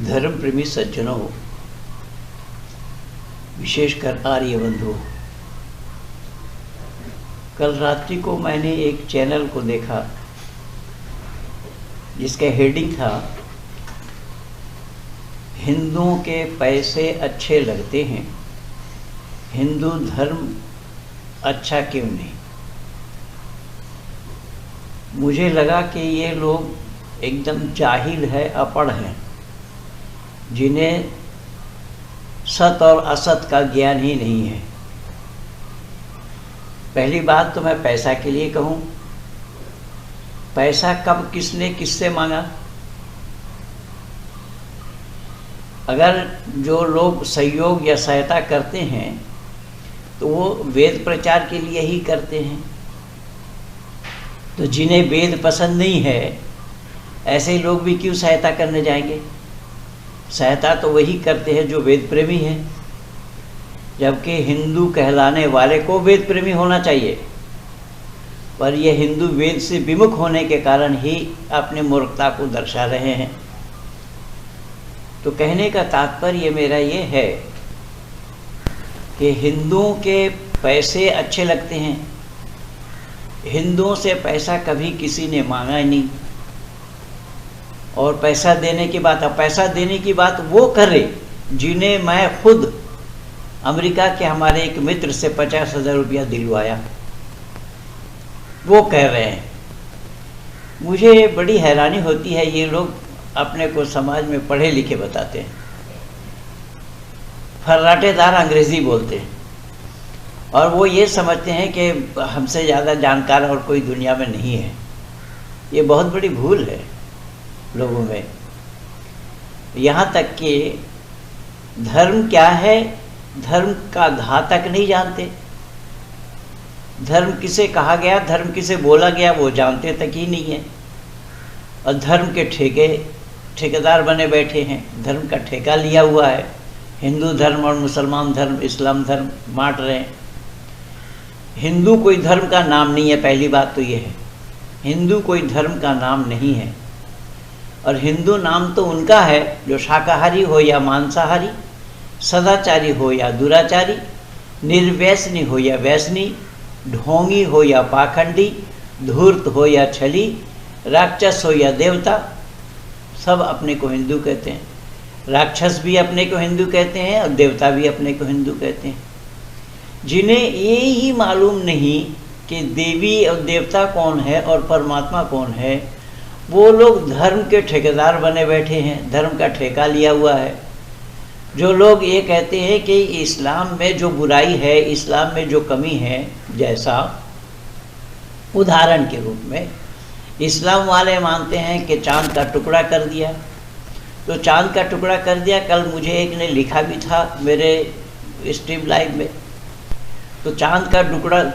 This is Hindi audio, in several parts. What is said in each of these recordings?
धर्म प्रेमी सज्जनों, विशेषकर आर्य बंधुओं, कल रात्रि को मैंने एक चैनल को देखा जिसका हेडिंग था, हिंदुओं के पैसे अच्छे लगते हैं, हिंदू धर्म अच्छा क्यों नहीं। मुझे लगा कि ये लोग एकदम जाहिल है, अपढ़ हैं, जिन्हें सत और असत का ज्ञान ही नहीं है। पहली बात तो मैं पैसा के लिए कहूँ, पैसा कब किसने किससे मांगा। अगर जो लोग सहयोग या सहायता करते हैं तो वो वेद प्रचार के लिए ही करते हैं। तो जिन्हें वेद पसंद नहीं है ऐसे लोग भी क्यों सहायता करने जाएंगे। सहायता तो वही करते हैं जो वेद प्रेमी हैं, जबकि हिंदू कहलाने वाले को वेद प्रेमी होना चाहिए, पर यह हिंदू वेद से विमुख होने के कारण ही अपनी मूर्खता को दर्शा रहे हैं। तो कहने का तात्पर्य मेरा ये है कि हिंदुओं के पैसे अच्छे लगते हैं। हिंदुओं से पैसा कभी किसी ने मांगा ही नहीं, और पैसा देने की बात, अब पैसा देने की बात वो करे जिन्हें मैं खुद अमेरिका के हमारे एक मित्र से 50,000 रुपया दिलवाया, वो कह रहे हैं। मुझे बड़ी हैरानी होती है, ये लोग अपने को समाज में पढ़े लिखे बताते हैं, फर्राटेदार अंग्रेजी बोलते हैं, और वो ये समझते हैं कि हमसे ज़्यादा जानकार और कोई दुनिया में नहीं है। ये बहुत बड़ी भूल है लोगों में। यहाँ तक कि धर्म क्या है, धर्म का धा तक नहीं जानते। धर्म किसे कहा गया, धर्म किसे बोला गया, वो जानते तक ही नहीं है। और धर्म के ठेकेदार बने बैठे हैं, धर्म का ठेका लिया हुआ है। हिंदू धर्म और मुसलमान धर्म, इस्लाम धर्म बांट रहे हैं। हिंदू कोई धर्म का नाम नहीं है, पहली बात तो ये है, हिंदू कोई धर्म का नाम नहीं है। और हिंदू नाम तो उनका है जो शाकाहारी हो या मांसाहारी, सदाचारी हो या दुराचारी, निर्व्यसनी हो या व्यसनी, ढोंगी हो या पाखंडी, धूर्त हो या छली, राक्षस हो या देवता, सब अपने को हिंदू कहते हैं। राक्षस भी अपने को हिंदू कहते हैं और देवता भी अपने को हिंदू कहते हैं। जिन्हें ये ही मालूम नहीं कि देवी और देवता कौन है और परमात्मा कौन है, वो लोग धर्म के ठेकेदार बने बैठे हैं, धर्म का ठेका लिया हुआ है। जो लोग ये कहते हैं कि इस्लाम में जो बुराई है, इस्लाम में जो कमी है, जैसा उदाहरण के रूप में इस्लाम वाले मानते हैं कि चांद का टुकड़ा कर दिया, तो चांद का टुकड़ा कर दिया। कल मुझे एक ने लिखा भी था मेरे स्ट्रीम लाइव में, तो चांद का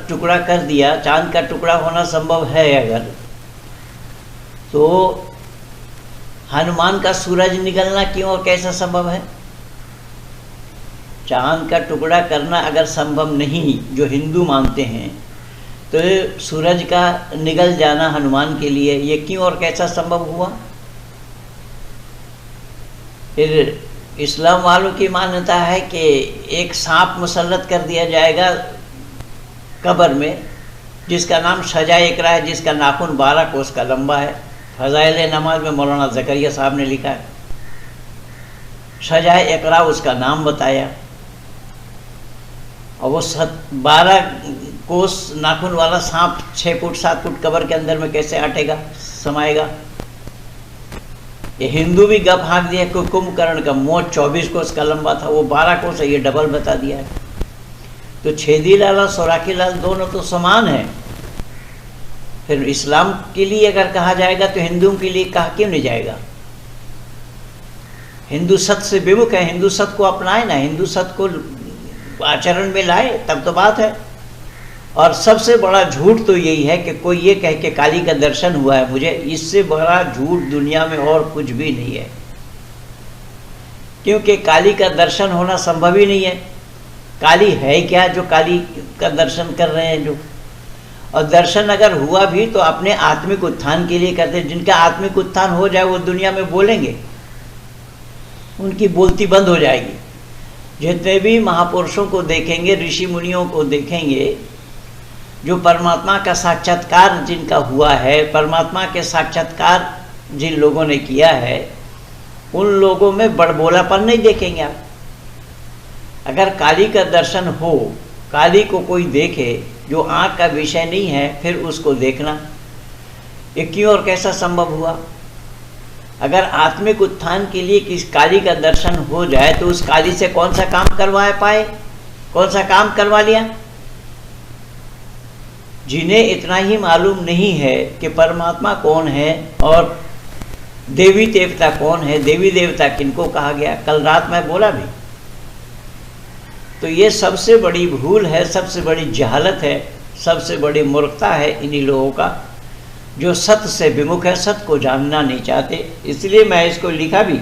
टुकड़ा कर दिया। चांद का टुकड़ा होना संभव है अगर, तो हनुमान का सूरज निकलना क्यों और कैसा संभव है। चांद का टुकड़ा करना अगर संभव नहीं, जो हिंदू मानते हैं, तो सूरज का निकल जाना हनुमान के लिए ये क्यों और कैसा संभव हुआ। फिर इस्लाम वालों की मान्यता है कि एक सांप मुसल्लत कर दिया जाएगा कब्र में, जिसका नाम सजाए इकरा है, जिसका नाखून 12 कोस का लंबा है। फज़ाइल नमाज में मौलाना ज़करिया साहब ने लिखा है, सजाए इकरा उसका नाम बताया। और वो 12 कोस नाखून वाला सांप 6 फुट 7 फुट कब्र के अंदर में कैसे अटेगा, समाएगा। ये हिंदू भी गप हाँक दिया कि कुंभकर्ण का मोच 24 कोस का लंबा था, वो 12 कोस है, ये डबल बता दिया है। तो छेदी लाल और सौराखी लाल दोनों तो समान है। फिर इस्लाम के लिए अगर कहा जाएगा तो हिंदुओं के लिए कहा क्यों नहीं जाएगा। हिंदू सत से विमुख है, हिंदू सत को अपनाए ना, हिंदू सत को आचरण में लाए, तब तो बात है। और सबसे बड़ा झूठ तो यही है कि कोई ये कहे कि काली का दर्शन हुआ है मुझे, इससे बड़ा झूठ दुनिया में और कुछ भी नहीं है। क्योंकि काली का दर्शन होना संभव ही नहीं है। काली है क्या जो काली का दर्शन कर रहे हैं जो। और दर्शन अगर हुआ भी तो अपने आत्मिक उत्थान के लिए करते हैं। जिनका आत्मिक उत्थान हो जाए वो दुनिया में बोलेंगे। उनकी बोलती बंद हो जाएगी। जितने भी महापुरुषों को देखेंगे, ऋषि मुनियों को देखेंगे, जो परमात्मा का साक्षात्कार जिनका हुआ है, परमात्मा के साक्षात्कार जिन लोगों ने किया है, उन लोगों में बड़बोलापन नहीं देखेंगे आप। अगर काली का दर्शन हो, काली को कोई देखे जो आँख का विषय नहीं है, फिर उसको देखना ये क्यों और कैसा संभव हुआ? अगर आत्मिक उत्थान के लिए किस काली का दर्शन हो जाए तो उस काली से कौन सा काम करवा पाए? कौन सा काम करवा लिया? जिन्हें इतना ही मालूम नहीं है कि परमात्मा कौन है और देवी देवता कौन है, देवी देवता किनको कहा गया, कल रात मैं बोला भी। तो ये सबसे बड़ी भूल है, सबसे बड़ी जहालत है, सबसे बड़ी मूर्खता है इन्हीं लोगों का, जो सत्य से विमुख है, सत्य को जानना नहीं चाहते। इसलिए मैं इसको लिखा भी,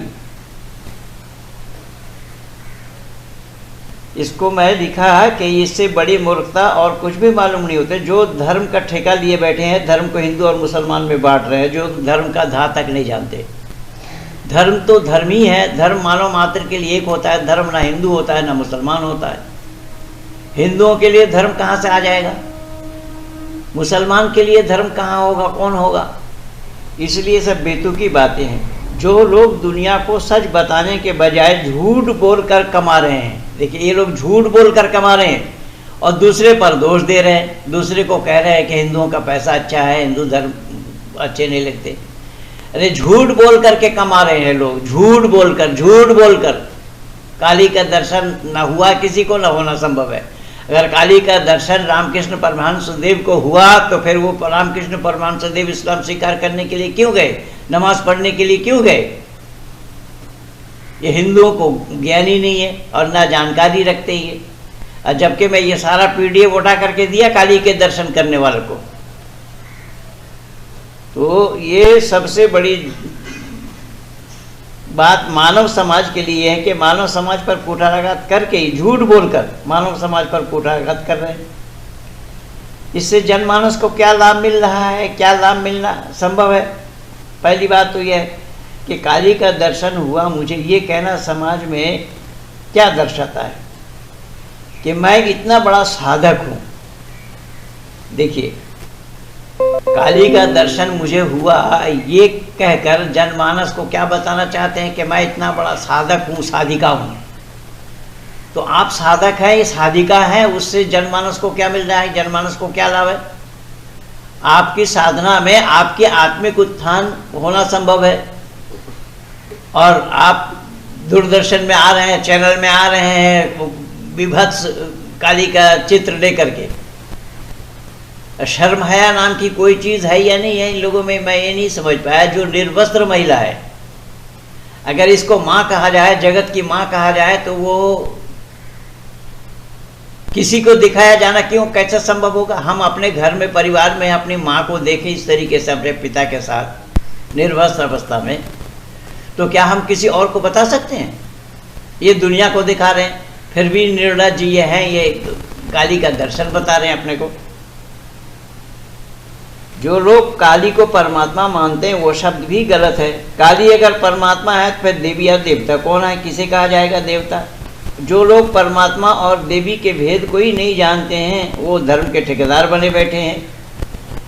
इसको मैं लिखा कि इससे बड़ी मूर्खता और कुछ भी मालूम नहीं होते। जो धर्म का ठेका लिए बैठे हैं, धर्म को हिंदू और मुसलमान में बांट रहे हैं, जो धर्म का धा तक नहीं जानते। धर्म तो धर्म ही है, धर्म मानव मात्र के लिए एक होता है। धर्म ना हिंदू होता है ना मुसलमान होता है। हिंदुओं के लिए धर्म कहाँ से आ जाएगा? मुसलमान के लिए धर्म कहाँ होगा, कौन होगा? इसलिए सब बेतुकी बातें हैं। जो लोग दुनिया को सच बताने के बजाय झूठ बोलकर कमा रहे हैं, देखिए ये लोग झूठ बोलकर कमा रहे हैं और दूसरे पर दोष दे रहे हैं, दूसरे को कह रहे हैं कि हिंदुओं का पैसा अच्छा है, हिंदू धर्म अच्छे नहीं लगते। अरे झूठ बोल करके कमा रहे हैं लोग, झूठ बोलकर। काली का दर्शन न हुआ किसी को, न होना संभव है। अगर काली का दर्शन रामकृष्ण परमहंस देव को हुआ तो फिर वो रामकृष्ण परमहंस देव इस्लाम स्वीकार करने के लिए क्यों गए, नमाज पढ़ने के लिए क्यों गए? ये हिंदुओं को ज्ञान ही नहीं है और ना जानकारी रखते ही है। और जबकि मैं ये सारा PDF उठा करके दिया काली के दर्शन करने वालों को। तो ये सबसे बड़ी बात मानव समाज के लिए है कि मानव समाज पर कुठाराघात करके ही, झूठ बोलकर मानव समाज पर कुठाराघात कर रहे हैं। इससे जनमानस को क्या लाभ मिल रहा है, क्या लाभ मिलना संभव है? पहली बात तो यह है कि काली का दर्शन हुआ, मुझे ये कहना समाज में क्या दर्शाता है कि मैं इतना बड़ा साधक हूँ। देखिए, काली का दर्शन मुझे हुआ, ये कहकर जनमानस को क्या बताना चाहते हैं कि मैं इतना बड़ा साधक हूँ, साधिका हूँ। तो आप साधक हैं, ये साधिका हैं, उससे जनमानस को क्या मिल रहा है, जनमानस को क्या लाभ है? आपकी साधना में आपके आत्मिक उत्थान होना संभव है और आप दूरदर्शन में आ रहे हैं, चैनल में आ रहे हैं विभत्स काली का चित्र लेकर के। शर्म हया नाम की कोई चीज़ है या नहीं है इन लोगों में? मैं ये नहीं समझ पाया। जो निर्वस्त्र महिला है, अगर इसको माँ कहा जाए, जगत की माँ कहा जाए, तो वो किसी को दिखाया जाना क्यों, कैसे संभव होगा? हम अपने घर में, परिवार में अपनी माँ को देखें इस तरीके से अपने पिता के साथ निर्वस्त्र अवस्था में, तो क्या हम किसी और को बता सकते हैं? ये दुनिया को दिखा रहे हैं, फिर भी निर्लज्ज जी ये हैं, ये काली का दर्शन बता रहे हैं अपने को। जो लोग काली को परमात्मा मानते हैं वो शब्द भी गलत है। काली अगर परमात्मा है तो फिर देवी और देवता कौन है, किसे कहा जाएगा देवता? जो लोग परमात्मा और देवी के भेद को ही नहीं जानते हैं वो धर्म के ठेकेदार बने बैठे हैं।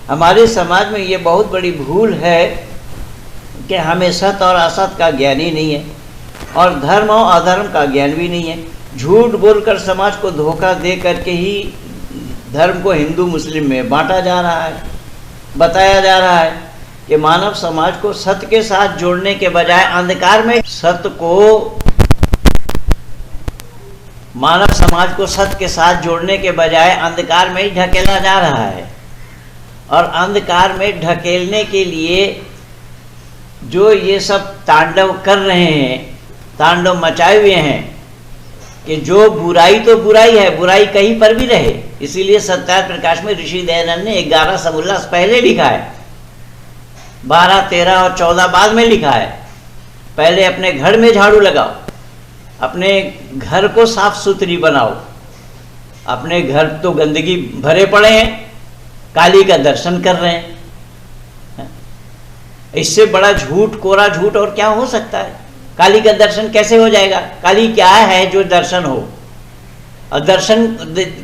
हमारे समाज में ये बहुत बड़ी भूल है कि हमें सत्य और असत्य का ज्ञान ही नहीं है और धर्म और अधर्म का ज्ञान भी नहीं है। झूठ बोलकर समाज को धोखा दे करके ही धर्म को हिंदू मुस्लिम में बांटा जा रहा है। बताया जा रहा है कि मानव समाज को सत्य के साथ जोड़ने के बजाय अंधकार में, सत्य को मानव समाज को सत्य के साथ जोड़ने के बजाय अंधकार में ही ढकेला जा रहा है। और अंधकार में ढकेलने के लिए जो ये सब तांडव कर रहे हैं, तांडव मचाए हुए हैं कि जो बुराई तो बुराई है, बुराई कहीं पर भी रहे। इसीलिए सत्यार्थ प्रकाश में ऋषि दयानंद ने 11 समोल्लास पहले लिखा है, 12, 13 और 14 बाद में लिखा है। पहले अपने घर में झाड़ू लगाओ, अपने घर को साफ सुथरी बनाओ। अपने घर तो गंदगी भरे पड़े हैं, काली का दर्शन कर रहे हैं। इससे बड़ा झूठ, कोरा झूठ और क्या हो सकता है? काली का दर्शन कैसे हो जाएगा? काली क्या है जो दर्शन हो? और दर्शन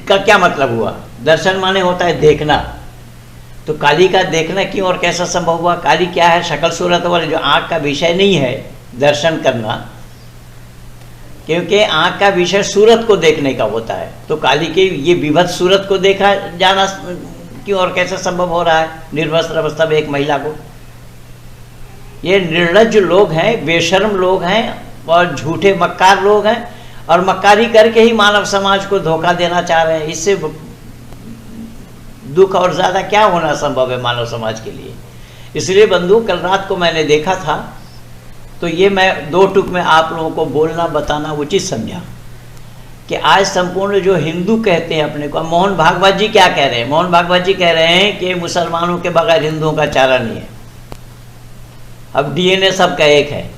का क्या मतलब हुआ? दर्शन माने होता है देखना, तो काली का देखना क्यों और कैसा संभव हुआ? काली क्या है? शक्ल सूरत वाले, जो आँख का विषय नहीं है दर्शन करना, क्योंकि आँख का विषय सूरत को देखने का होता है। तो काली के ये विभत्स सूरत को देखा जाना क्यों और कैसे संभव हो रहा है निर्वस्त्र अवस्था में एक महिला को? ये निर्लज्ज लोग हैं, बेशर्म लोग हैं और झूठे मक्कार लोग हैं, और मक्कारी करके ही मानव समाज को धोखा देना चाह रहे हैं। इससे दुख और ज़्यादा क्या होना संभव है मानव समाज के लिए? इसलिए बंधु, कल रात को मैंने देखा था, तो ये मैं दो टुक में आप लोगों को बोलना बताना उचित समझा कि आज संपूर्ण जो हिंदू कहते हैं अपने को, मोहन भागवत जी क्या कह रहे हैं? मोहन भागवत जी कह रहे हैं कि मुसलमानों के बगैर हिंदुओं का चारा नहीं है। अब डीएनए सबका एक है।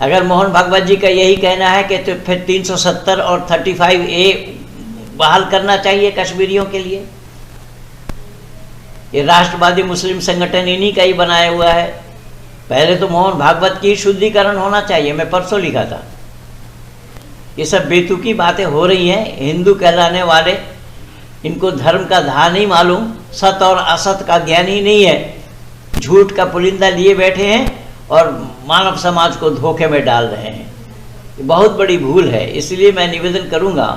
अगर मोहन भागवत जी का यही कहना है कि तो फिर 370 और 35A बहाल करना चाहिए कश्मीरियों के लिए। ये राष्ट्रवादी मुस्लिम संगठन इन्हीं का ही बनाया हुआ है। पहले तो मोहन भागवत की शुद्धिकरण होना चाहिए। मैं परसों लिखा था, ये सब बेतुकी बातें हो रही हैं। हिंदू कहलाने वाले, इनको धर्म का धा नहीं मालूम, सत और असत का ज्ञान ही नहीं है, झूठ का पुलिंदा लिए बैठे हैं और मानव समाज को धोखे में डाल रहे हैं। ये बहुत बड़ी भूल है। इसलिए मैं निवेदन करूंगा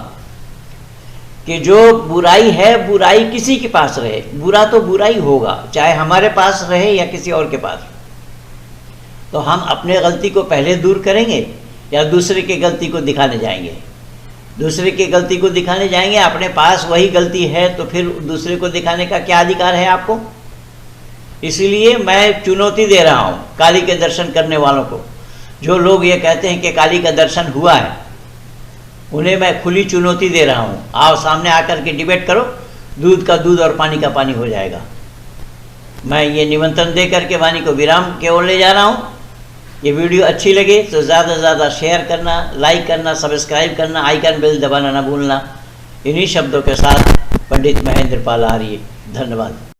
कि जो बुराई है, बुराई किसी के पास रहे, बुरा तो बुरा ही होगा, चाहे हमारे पास रहे या किसी और के पास। तो हम अपने गलती को पहले दूर करेंगे या दूसरे की गलती को दिखाने जाएंगे? दूसरे की गलती को दिखाने जाएंगे, अपने पास वही गलती है तो फिर दूसरे को दिखाने का क्या अधिकार है आपको? इसलिए मैं चुनौती दे रहा हूँ काली के दर्शन करने वालों को। जो लोग ये कहते हैं कि काली का दर्शन हुआ है, उन्हें मैं खुली चुनौती दे रहा हूँ। आओ सामने आकर के डिबेट करो, दूध का दूध और पानी का पानी हो जाएगा। मैं ये निमंत्रण दे करके वाणी को विराम की ओर ले जा रहा हूँ। ये वीडियो अच्छी लगे तो ज़्यादा से ज़्यादा शेयर करना, लाइक करना, सब्सक्राइब करना, आइकन बेल दबाना ना भूलना। इन्हीं शब्दों के साथ पंडित महेंद्र पाल आर्य, धन्यवाद।